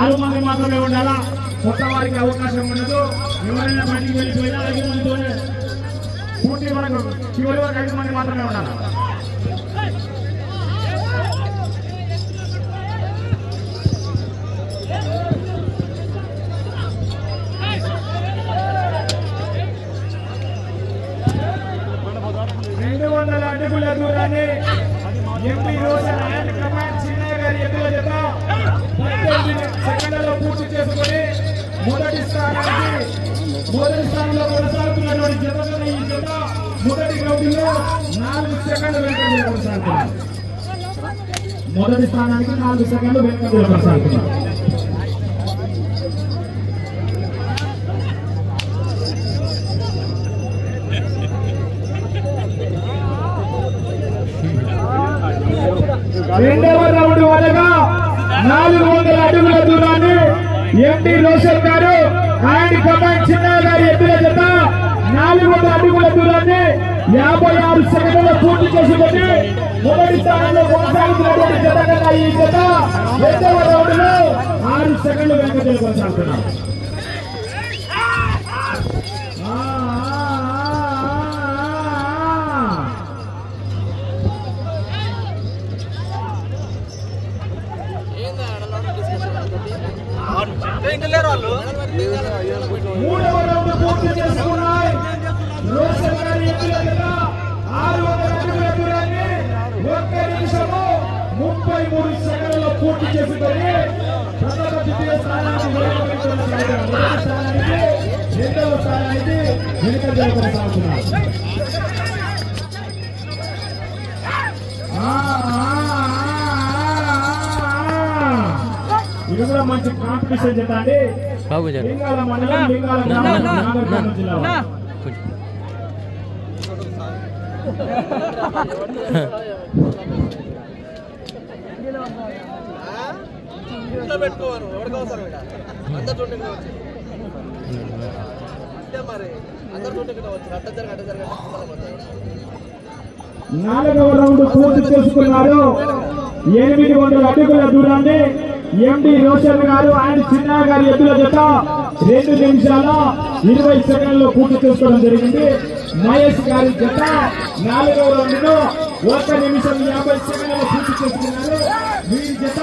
ఆరు మంది మాత్రమే ఉండాలా, కొత్త వారికి అవకాశం ఉండదు. ఎవరైనా బయటికి వెళ్ళిపోయినా 5 మందితోనే పూర్తి వరకు చివరి వరకు 5 మంది మాత్రమే ఉండాలి. అడుగుల దూరాన్ని MP Roshan and command Chinnaiah గారి ఎదుల జత 18 సెకండ్లలో పూర్తి చేసుకుని మొదటి స్థానంలో కొనసాగుతున్నటువంటి జతగా ఈ జత మొదటి రౌండ్లో 4 సెకండ్లు వెనుకంజలో కొనసాగుతున్నారు. మొదటి స్థానానికి 4 సెకండ్లు వెనుకంజలో కొనసాగుతున్నారు. రెండవ రౌండ్ వరగా 400 అడుగుల దూరాన్ని ఎంపీ రోషన్ గారు అండ్ కమాండ్ చిన్నయ్య గారి ఎద్దుల జత 400 అడుగుల దూరాన్ని 56 సెకండ్లలో పూర్తి చేసుకుని మొదటి స్థానంలో కొనసాగుతున్నటువంటి జత కన్నా ఈ జత రెండవ రౌండ్ లో 6 సెకండ్లు వెనుకంజలో కొనసాగుతున్నారు. మూడవ రౌండ్ పూర్తి చేసుకున్నాయి. రోషన్ గారి ఎద్దుల జత 600 అడుగుల దూరాన్ని 1 నిమిషము 33 సెకండ్లలో పూర్తి చేసుకుని ప్రథమ ద్వితీయ స్థానానికి రెండవ స్థానానికి వెనుకంజలో కొనసాగుతున్నారు. ఇది కూడా మంచి కాంపిటీషన్ జత అండి. లింగాల మండలం లింగాల నాగర్కర్నూలు జిల్లా. నాలుగవ రౌండ్ పూర్తి చేసుకున్నారు. 800 అడుగుల దూరాన్ని ఎండి రోషన్ గారు అండ్ చిన్నయ్య గారి ఎద్దుల జత 2 నిమిషాల 20 సెకండ్లలో పూర్తి చేసుకోవడం జరిగింది. మహేష్ గారి జత 4వ రౌండ్ లో 1 నిమిషం 50 సెకండ్లలో పూర్తి చేసుకున్నారు. వీరి జత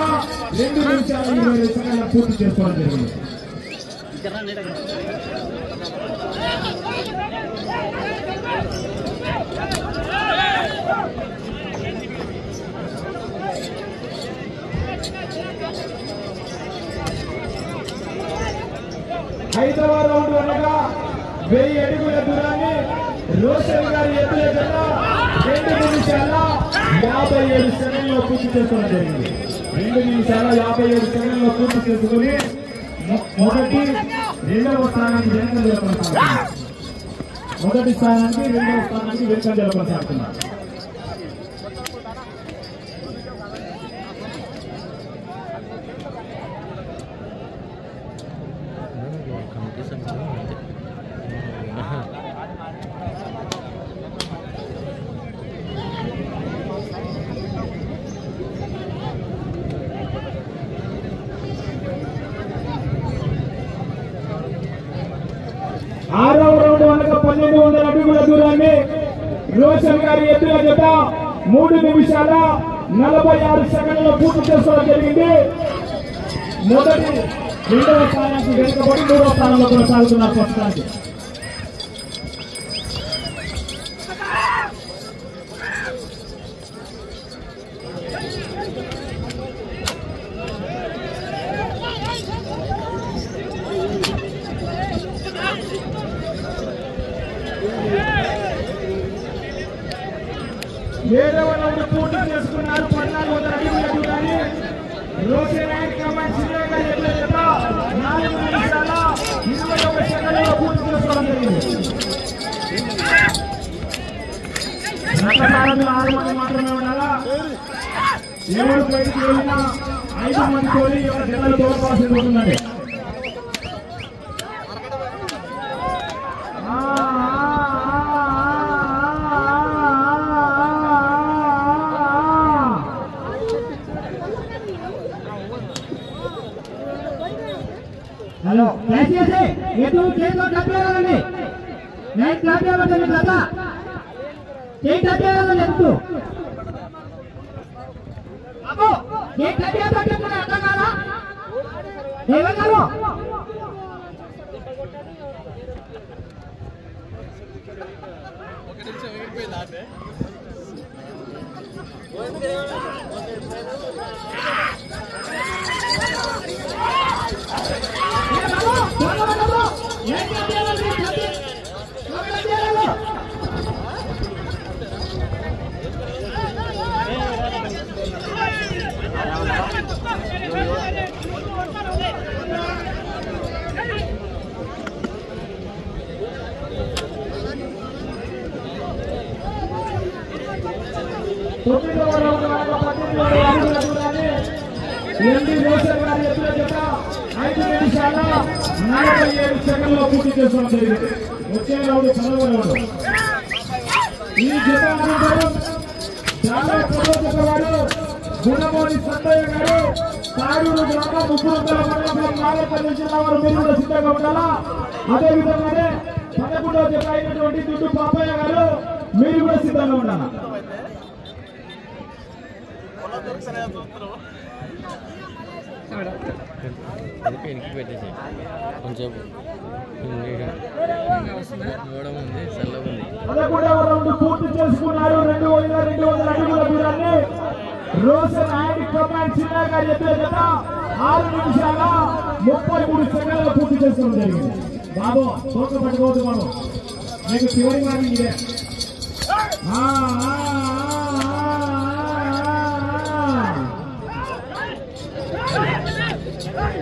2 నిమిషాల 20 సెకండ్లలో పూర్తి చేసుకోవడం జరిగింది. 5వ రౌండ్ అనగా 1000 అడుగుల దూరాన్ని రోషన్ గారి ఎద్దుల జత 2 నిమిషాల 57 సెకండ్లలో పూర్తి చేసుకోవడం జరిగింది. 2 నిమిషాల 57 సెకండ్లలో పూర్తి చేసుకుని మొదటి రెండవ స్థానానికి వెనుకంజలో కొనసాగుతున్నారు. మొదటి స్థానానికి రెండవ స్థానానికి వెనుకంజలో కొనసాగుతున్నారు. ఆరవ రౌండ్ అనగా 1200 అడుగుల దూరాన్ని రోషన్ గారి ఎద్దుల జత 3 నిమిషాల 46 సెకండ్లలో పూర్తి చేసుకోవడం జరిగింది. మొదటి రెండవ స్థానానికి వెనుకబడి 3వ స్థానంలో కొనసాగుతున్నారు ప్రస్తుతానికి. ఏడవ రౌండ్ పూర్తి చేసుకున్నారు. 1400 అడుగుల దూరాన్ని రోషన్ అండ్ కమాండ్ చిన్నయ్య గారి ఎద్దుల జత 4 నిమిషాల 21 సెకండ్లలో పూర్తి చేసుకోవడం జరిగింది. రకసారథులు 6 మంది మాత్రమే ఉండాలా. ఎవరు బయటికి వెళ్ళినా 5 మంది తోలి ఎవరి జతలు తోడుకోవాల్సి ఉంటుందండి. దయచేసి ఎటు చేతిలో కట్టేయాలని నేను కట్టేయాలని కదా చేయి కట్టేయాలని చెప్తూ బాబు చేయి కట్టేయాలని చెప్తున్నా అర్థం కాదా ఏమన్నారు పూర్తి చేసుకోవడం జరిగింది. వచ్చే రౌండ్ చదవడం ఈ జత చాలా చెప్పేవారు గుణమోని సంతయ్య గారు తాడూరు గ్రామం ముగ్గురుందల మండలం నాగపల్లి జిల్లా వారు మీరు కూడా సిద్ధంగా ఉండాలా. అదేవిధంగానే 11వ జత అయినటువంటి దుడ్డు పాపయ్య గారు మీరు కూడా సిద్ధంగా ఉండాలా. కొంచెం 11వ రౌండ్ పూర్తి చేసుకున్నారు. 200 అడుగుల దూరాన్ని రోషన్ అండ్ కమాండ్ చిన్న గారి ఎత్తుల జత 6 నిమిషాల 33 సెకండ్లలో పూర్తి చేసుకోవడం జరిగింది. బాబు తోక పట్టుకోవద్దు బాబు, మీకు చివరి మార్గం ఇదే.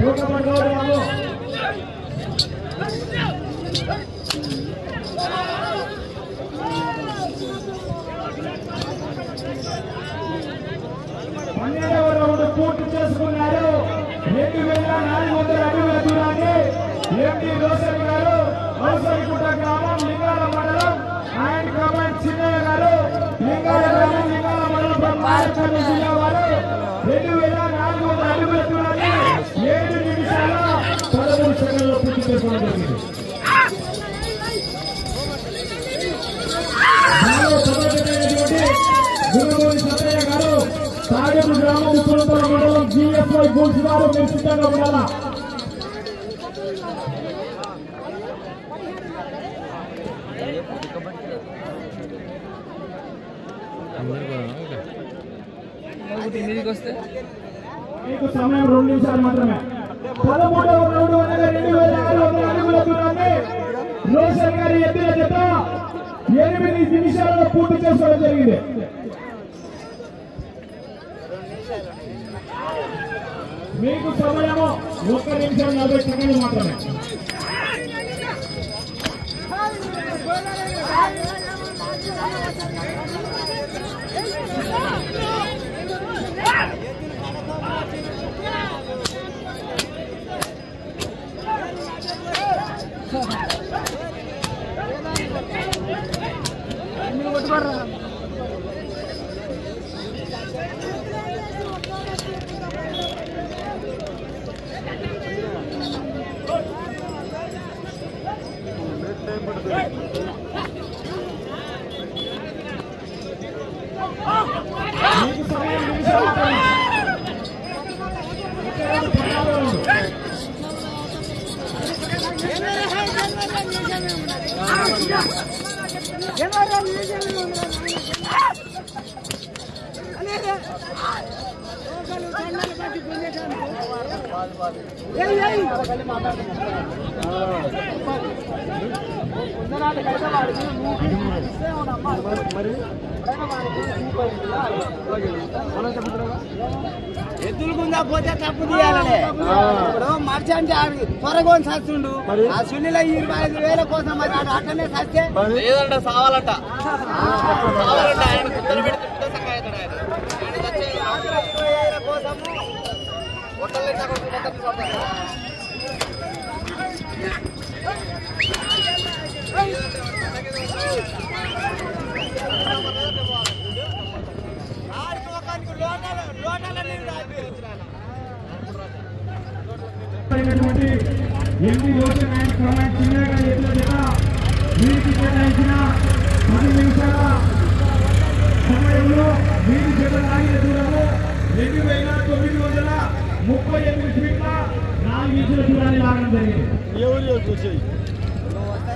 తోక పట్టుకోవద్దు బాబు. పూర్తి చేసుకున్నారు. 2400 అడుగుల దూరాన్ని ఎండి రోషన్ గారు అవసరకుంట గ్రామం లింగాల మండలం అండ్ కమాండ్ చిన్నయ్య గారు లింగాల గ్రామం లింగాల మండలం నాగపల్లి జిల్లా వారు 2400 అడుగుల దూరాన్ని 7 నిమిషాల 13 సెకండ్లలో పూర్తి చేసుకోవడం జరిగింది. గురుమోని సంతయ్య గారు తాడూరు గ్రామం ముగ్గురుందల మండలం GFY గోల్స్ గారు మీరు సిద్ధంగా ఉండాలా. మీకు సమయం 2 నిమిషాలు మాత్రమే. 13వ రౌండ్ అనగా 2600 అడుగుల దూరాన్ని రోషన్ గారి ఎత్తుల జత 8 నిమిషాలలో పూర్తి చేసుకోవడం జరిగింది. మీకు సమయము 1 నిమిషం 40 సెకండ్లు మాత్రమే. ఎద్దులుకుందా పోతే తప్పు తీయాలనే. ఇప్పుడు మర్చెంట్ త్వరగా సస్తుండు ఆ సున్నిలో 25,000 కోసం మరి అట్టనే సస్తే లేదంట సావాలంట ఆయన కుక్కలు పెడితే కోసము లోటాల ఎంపీ రోషన్ అండ్ కమాండ్ చిన్నగా ఎదురు జత వీరికి కేటాయించిన 10 నిమిషాల సమయంలో వీరి జత లాగిన దూరము 2938 ఫీట్ల 4 ఇంచుల దూరాన్ని లాగడం జరిగింది.